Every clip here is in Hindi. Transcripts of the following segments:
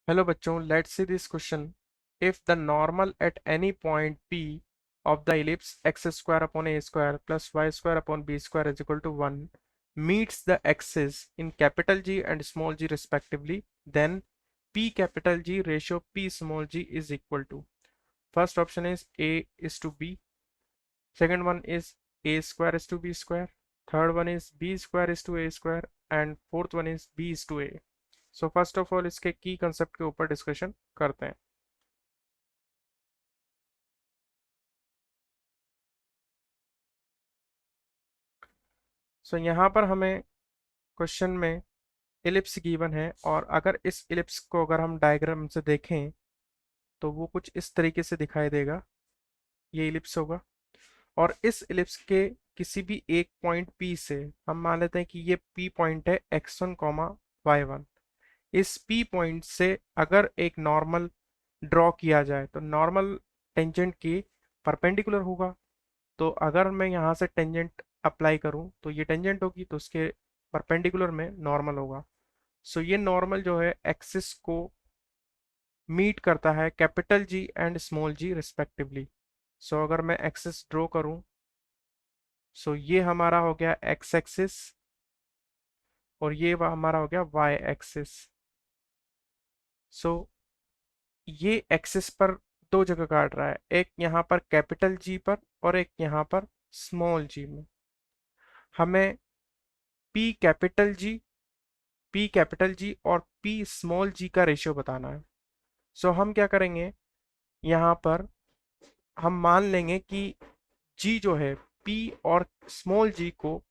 Hello बच्चों, let's see this question. If the normal at any point P of the ellipse x square upon a square plus y square upon b square is equal to 1 meets the axis in capital G and small g respectively, then P capital G ratio P small g is equal to. First option is A is to B. Second one is A square is to B square. Third one is B square is to A square. And fourth one is B is to A. So first of all इसके की कंसेप्ट के ऊपर डिस्कशन करते हैं। सो यहाँ पर हमें क्वेश्चन में इलिप्स गिवन है और अगर इस इलिप्स को अगर हम डायग्राम से देखें तो वो कुछ इस तरीके से दिखाई देगा। ये इलिप्स होगा और इस इलिप्स के किसी भी एक पॉइंट P से हम मान लेते हैं कि ये P पॉइंट है x1, y1। इस P पॉइंट से अगर एक नॉर्मल ड्रॉ किया जाए तो नॉर्मल टेंजेंट की परपेंडिकुलर होगा। तो अगर मैं यहाँ से टेंजेंट अप्लाई करूँ तो ये टेंजेंट होगी तो उसके परपेंडिकुलर में नॉर्मल होगा। सो ये नॉर्मल जो है एक्सिस को मीट करता है capital G and small G respectively. So अगर मैं एक्सिस ड्रॉ करूँ सो ये हमारा हो गया एक्स एक्सिस और ये हमारा हो गया वाई एक्सिस। सो ये एक्सिस पर दो जगह काट रहा है, एक यहाँ पर कैपिटल जी पर और एक यहाँ पर स्मॉल जी में। हमें पी कैपिटल जी, पी कैपिटल जी और पी स्मॉल जी का रेशियो बताना है। सो हम क्या करेंगे, यहाँ पर हम मान लेंगे कि जी जो है पी और स्मॉल जी को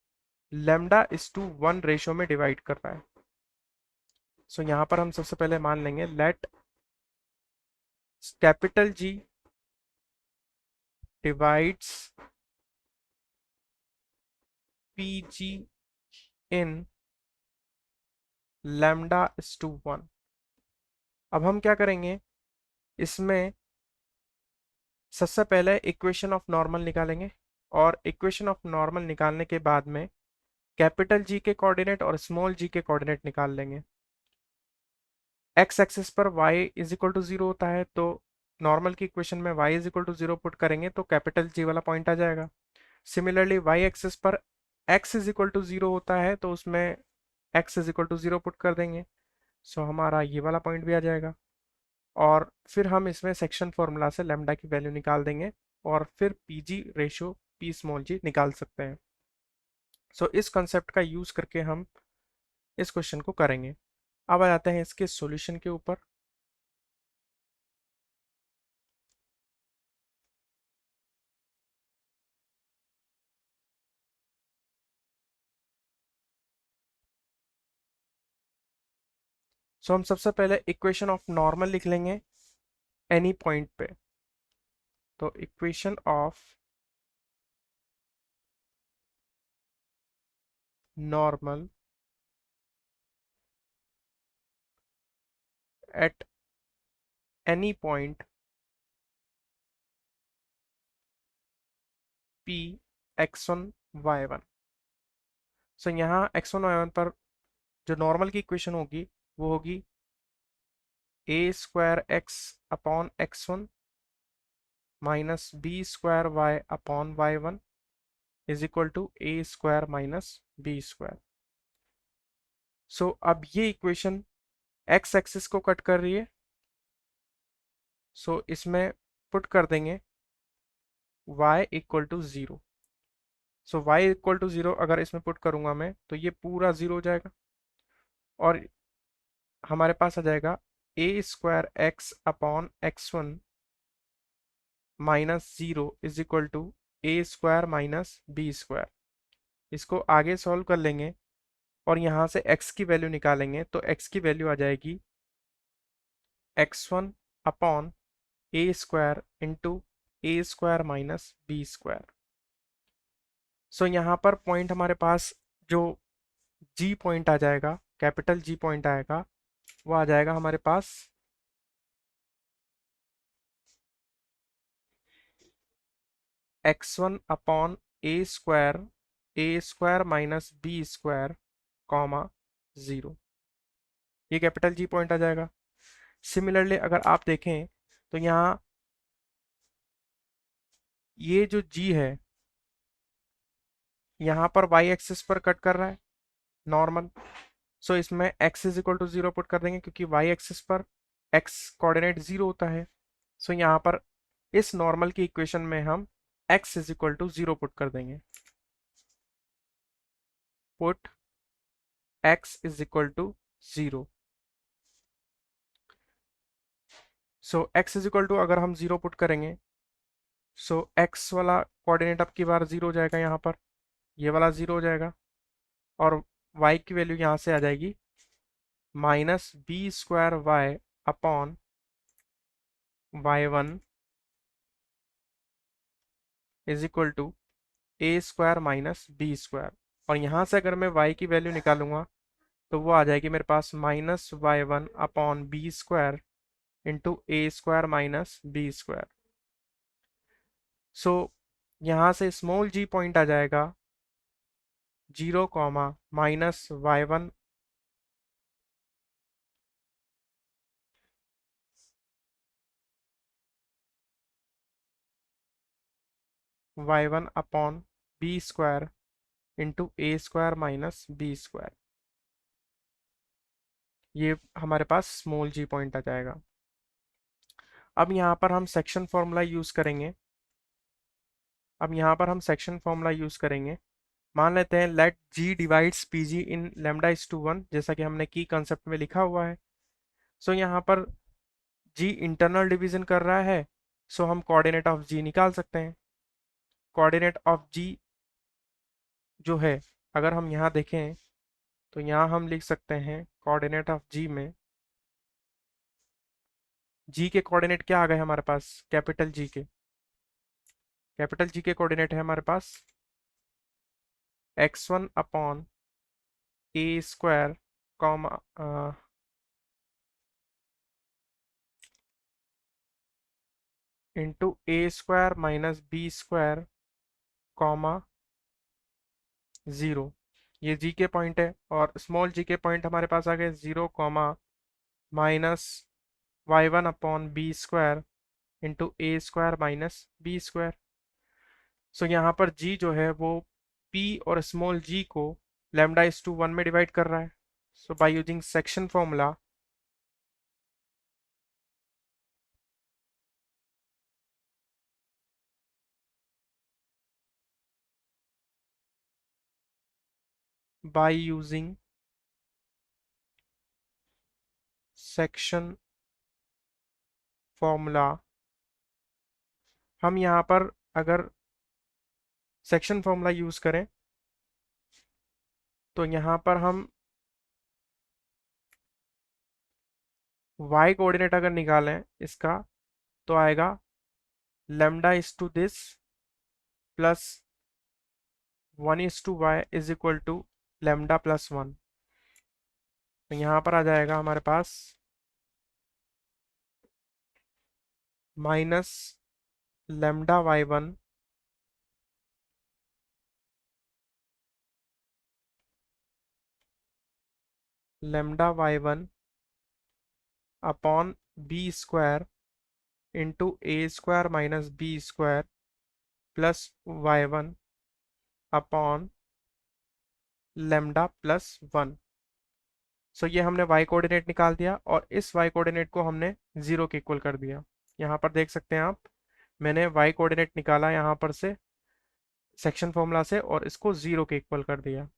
लेमडा इस टू 1 रेशियो में डिवाइड कर रहा है। सो यहाँ पर हम सबसे पहले मान लेंगे let capital G divides P G in lambda is to 1। अब हम क्या करेंगे, इसमें सबसे पहले इक्वेशन ऑफ नॉर्मल निकालेंगे और इक्वेशन ऑफ नॉर्मल निकालने के बाद में कैपिटल जी के कोऑर्डिनेट और स्मॉल जी के कोऑर्डिनेट निकाल लेंगे। एक्स एक्सिस पर y इज इक्वल टू 0 होता है तो नॉर्मल की इक्वेशन में y is equal to 0 put करेंगे तो कैपिटल जी वाला पॉइंट आ जाएगा। सिमिलरली y एक्सिस पर x इज इक्वल टू 0 होता है तो उसमें x is equal to 0 put कर देंगे। सो हमारा ये वाला पॉइंट भी आ जाएगा और फिर हम इसमें सेक्शन फॉर्मूला से लेमडा की वैल्यू निकाल देंगे और फिर P G ratio P small G निकाल सकते हैं। सो इस कंसेप्ट का यूज करके हम इस क्वेश्चन को करेंगे। अब आ जाते हैं इसके सॉल्यूशन के ऊपर। सो हम सबसे पहले इक्वेशन ऑफ नॉर्मल लिख लेंगे एनी पॉइंट पे। तो equation of normal at any point P x1 y1। सो यहाँ x1 y1 पर जो नॉर्मल की इक्वेशन होगी वो होगी a square x upon x1 minus b square y upon y1 is equal to a square minus b square. So अब ये इक्वेशन एक्स एक्सिस को कट कर रही है। सो इसमें पुट कर देंगे y equal to 0। So y equal to 0 अगर इसमें पुट करूंगा मैं तो ये पूरा 0 हो जाएगा और हमारे पास आ जाएगा a square x upon x1 minus 0 is equal to a square minus b square. इसको आगे सॉल्व कर लेंगे और यहाँ से x की वैल्यू निकालेंगे तो x की वैल्यू आ जाएगी x1 upon a square into A square minus b square. सो यहाँ पर पॉइंट हमारे पास जो जी पॉइंट आ जाएगा, कैपिटल जी पॉइंट आएगा, वो आ जाएगा हमारे पास x1 upon a square minus b square comma 0। ये कैपिटल जी पॉइंट आ जाएगा। सिमिलरली अगर आप देखें तो यहाँ ये जो g है यहाँ पर y एक्सिस पर कट कर रहा है नॉर्मल। सो इसमें x is equal to 0 put कर देंगे क्योंकि y एक्सिस पर x कोऑर्डिनेट 0 होता है। सो यहाँ पर इस नॉर्मल की इक्वेशन में हम x is equal to 0 put कर देंगे। Put x is equal to 0। So x is equal to अगर हम 0 पुट करेंगे सो x वाला कोऑर्डिनेट अब की बार 0 हो जाएगा, यहाँ पर ये वाला 0 हो जाएगा और y की वैल्यू यहाँ से आ जाएगी -b² y upon y1 is equal to a² minus b²। और यहाँ से अगर मैं y की वैल्यू निकालूंगा तो वो आ जाएगी मेरे पास -y1 upon b² into a² minus b²। So यहाँ से स्मॉल g पॉइंट आ जाएगा 0, -y1 y1 upon b² into a² minus b²। ये हमारे पास स्मॉल g पॉइंट आ जाएगा। अब यहाँ पर हम सेक्शन फॉर्मूला यूज़ करेंगे। मान लेते हैं let g divides pg in lambda is to 1, जैसा कि हमने की कंसेप्ट में लिखा हुआ है। सो यहाँ पर g इंटरनल डिवीजन कर रहा है, सो हम कोऑर्डिनेट ऑफ g निकाल सकते हैं। कोऑर्डिनेट ऑफ g जो है अगर हम यहाँ देखें तो यहाँ हम लिख सकते हैं कोऑर्डिनेट ऑफ g में g के कोऑर्डिनेट क्या आ गए हमारे पास, कैपिटल G के कोऑर्डिनेट है हमारे पास x1 upon a² comma into a² minus b² comma 0। ये g के पॉइंट है और स्मॉल g के पॉइंट हमारे पास आ गए 0, minus y1 upon b² into a² minus b²। So यहाँ पर g जो है वो p और स्मॉल g को लैम्डा इज टू 1 में डिवाइड कर रहा है। So by using section formula by using section formula हम यहाँ पर अगर सेक्शन फॉर्मूला यूज करें तो यहाँ पर हम y कोऑर्डिनेट अगर निकालें इसका तो आएगा lambda is to this plus 1 is to y is equal to lambda plus 1। तो यहाँ पर आ जाएगा हमारे पास minus lambda y1 upon b² into a² minus b² plus y1 upon lambda plus 1। So ये हमने y कोऑर्डिनेट निकाल दिया और इस y कोऑर्डिनेट को हमने 0 के इक्वल कर दिया। यहाँ पर देख सकते हैं आप, मैंने y कोऑर्डिनेट निकाला यहाँ पर से सेक्शन फॉर्मूला से और इसको 0 के इक्वल कर दिया।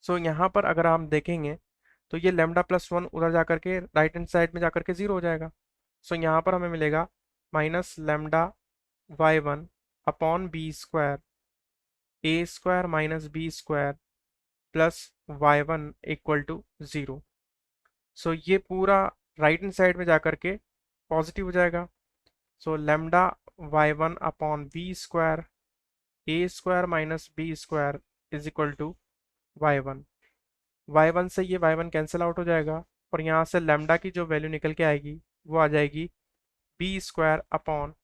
सो यहाँ पर अगर हम देखेंगे तो ये लैम्डा प्लस 1 उधर जाकर के राइट हैंड साइड में जाकर के 0 हो जाएगा। सो यहाँ पर हमें मिलेगा minus lambda y1 upon b² a² minus b² plus y1 equal to 0। So ये पूरा राइट हैंड साइड में जाकर के पॉजिटिव हो जाएगा। So lambda y1 upon b² a² minus b² is equal to y1। y1 से ये y1 कैंसिल आउट हो जाएगा और यहाँ से लैम्डा की जो वैल्यू निकल के आएगी वो आ जाएगी b² upon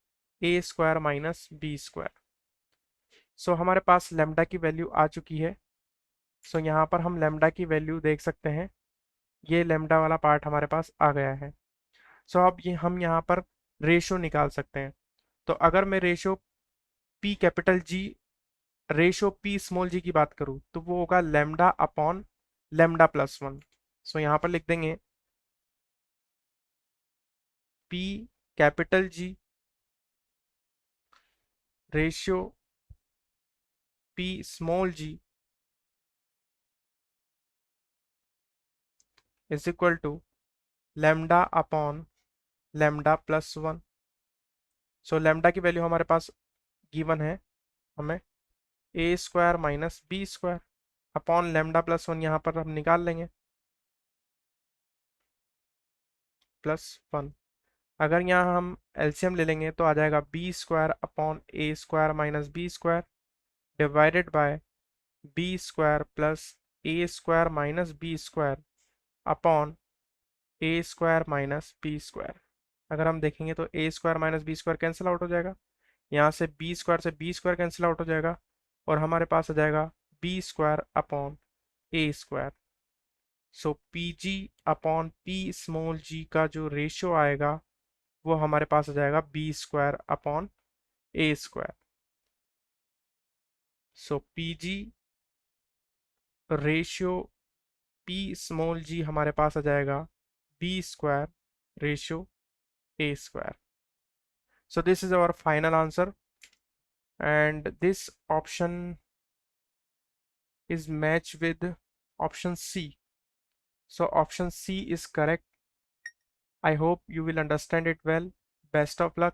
a² minus b²। सो हमारे पास लैम्डा की वैल्यू आ चुकी है। सो यहाँ पर हम लैम्डा की वैल्यू देख सकते हैं, ये लैम्डा वाला पार्ट हमारे पास आ गया है। सो अब ये हम यहाँ पर रेशो निकाल सकते हैं। तो अगर मैं ratio P capital G ratio P small G की बात करूँ तो वो होगा lambda upon lambda plus one. So यहाँ पर लिख देंगे P capital G ratio P small G is equal to lambda upon lambda plus one. So lambda की वैल्यू हमारे पास गिवन है हमें a square minus b square upon lambda plus one, यहाँ पर हम निकाल लेंगे प्लस वन। अगर यहाँ हम एलसीएम ले लेंगे तो आ जाएगा b square upon a square minus b square divided by b square plus a square minus b square upon a square minus b square. अगर हम देखेंगे तो a square minus b square cancel out हो जाएगा, यहाँ से बी स्क्वायर कैंसिल आउट हो जाएगा और हमारे पास आ जाएगा b square upon a square. So P G upon P small G का जो रेशियो आएगा वो हमारे पास आ जाएगा b square upon a square. So P G ratio P small G हमारे पास आ जाएगा b square ratio a square. So this is our final answer and this option is matched with option C. So option C is correct. I hope you will understand it well. Best of luck.